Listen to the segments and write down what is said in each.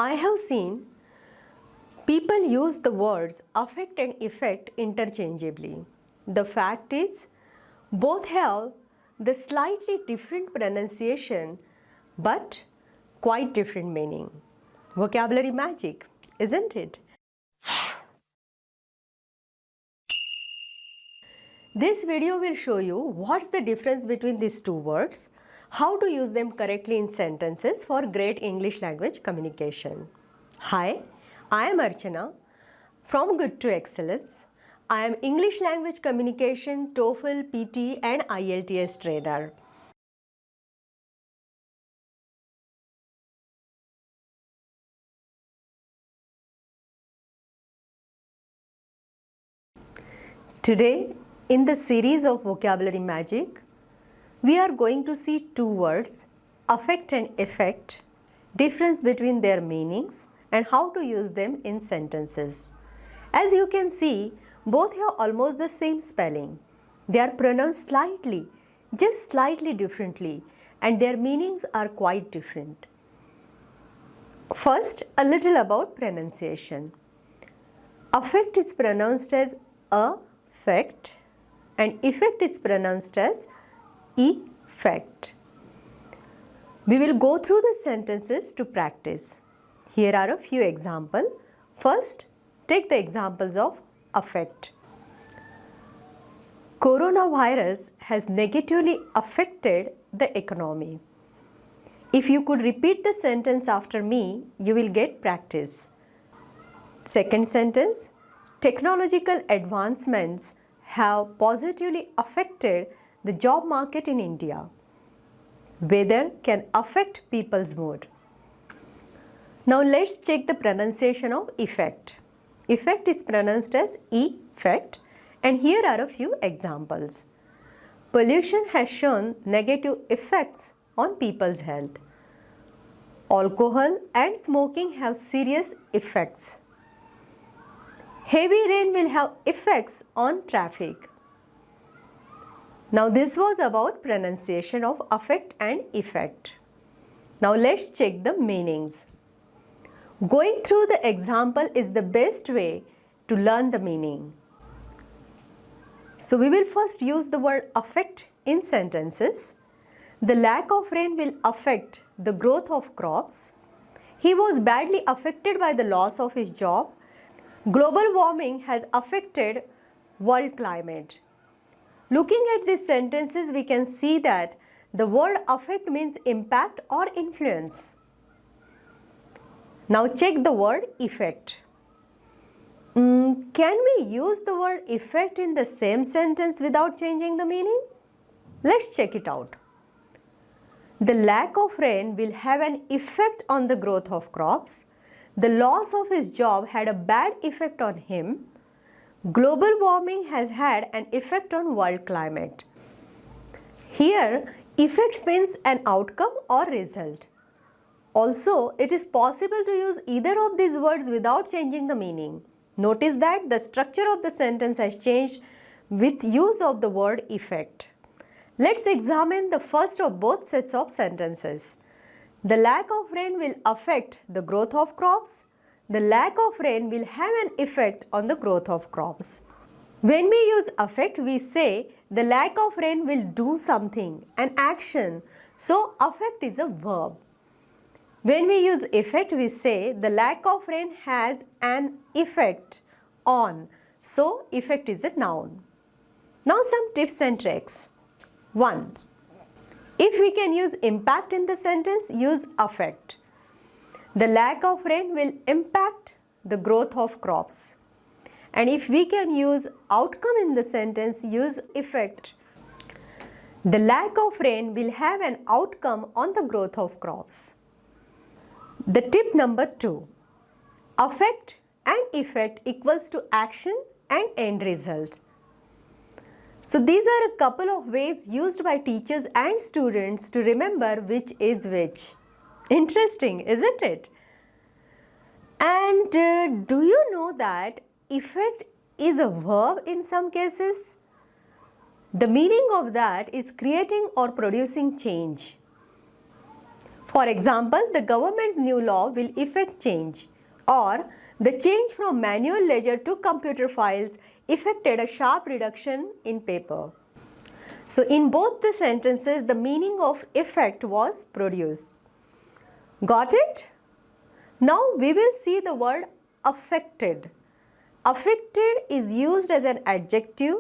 I have seen people use the words affect and effect interchangeably. The fact is, both have the slightly different pronunciation but quite different meaning. Vocabulary magic, isn't it? This video will show you what's the difference between these two words, how to use them correctly in sentences for great English language communication. Hi, I am Archana from Good to Excellence. I am English language communication, TOEFL, PT and IELTS trainer. Today, in the series of Vocabulary Magic, we are going to see two words, affect and effect, difference between their meanings and how to use them in sentences. As you can see, both have almost the same spelling. They are pronounced slightly, just slightly differently, and their meanings are quite different. First, a little about pronunciation. Affect is pronounced as affect and effect is pronounced as effect. We will go through the sentences to practice. Here are a few examples. First, take the examples of affect. Coronavirus has negatively affected the economy. If you could repeat the sentence after me, you will get practice. Second sentence, technological advancements have positively affected the job market in India. Weather can affect people's mood. Now let's check the pronunciation of effect. Effect is pronounced as effect, and here are a few examples. Pollution has shown negative effects on people's health. Alcohol and smoking have serious effects. Heavy rain will have effects on traffic. Now this was about pronunciation of affect and effect. Now let's check the meanings. Going through the example is the best way to learn the meaning. So we will first use the word affect in sentences. The lack of rain will affect the growth of crops. He was badly affected by the loss of his job. Global warming has affected world climate. Looking at these sentences, we can see that the word affect means impact or influence. Now check the word effect. Can we use the word effect in the same sentence without changing the meaning? Let's check it out. The lack of rain will have an effect on the growth of crops. The loss of his job had a bad effect on him. Global warming has had an effect on world climate. Here, effects means an outcome or result. Also, it is possible to use either of these words without changing the meaning. Notice that the structure of the sentence has changed with use of the word effect. Let's examine the first of both sets of sentences. The lack of rain will affect the growth of crops. The lack of rain will have an effect on the growth of crops. When we use affect, we say the lack of rain will do something, an action. So, affect is a verb. When we use effect, we say the lack of rain has an effect on. So, effect is a noun. Now, some tips and tricks. 1. If we can use impact in the sentence, use affect. The lack of rain will impact the growth of crops. And if we can use outcome in the sentence, use effect. The lack of rain will have an outcome on the growth of crops. The tip number 2. Affect and effect equals to action and end result. So these are a couple of ways used by teachers and students to remember which is which. Interesting, isn't it? And do you know that effect is a verb in some cases? The meaning of that is creating or producing change. For example, the government's new law will effect change, or the change from manual ledger to computer files effected a sharp reduction in paper. So in both the sentences, the meaning of effect was produced. Got it? Now we will see the word affected. Affected is used as an adjective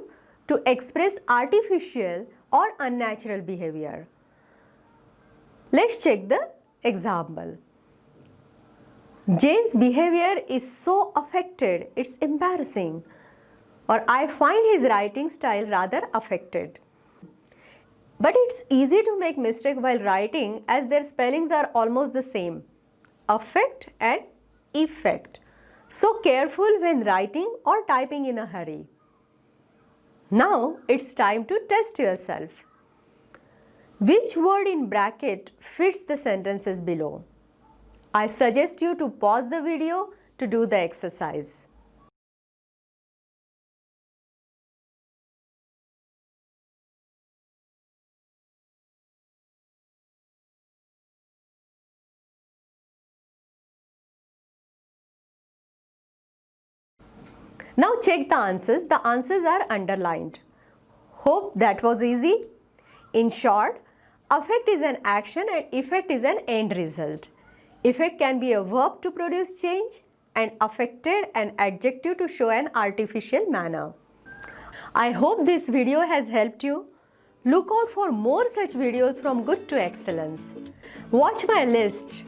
to express artificial or unnatural behavior. Let's check the example. Jane's behavior is so affected, it's embarrassing. Or I find his writing style rather affected. But it's easy to make mistake while writing as their spellings are almost the same. Affect and effect. So careful when writing or typing in a hurry. Now it's time to test yourself. Which word in bracket fits the sentences below? I suggest you to pause the video to do the exercise. Now check the answers. The answers are underlined. Hope that was easy. In short, affect is an action and effect is an end result. Effect can be a verb to produce change and affected an adjective to show an artificial manner. I hope this video has helped you. Look out for more such videos from good to excellence. Watch my list,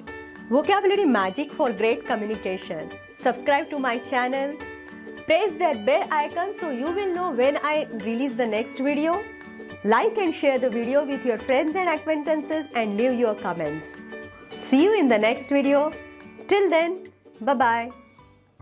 Vocabulary Magic for Great Communication. Subscribe to my channel. Press that bell icon so you will know when I release the next video. Like and share the video with your friends and acquaintances and leave your comments. See you in the next video. Till then, bye-bye.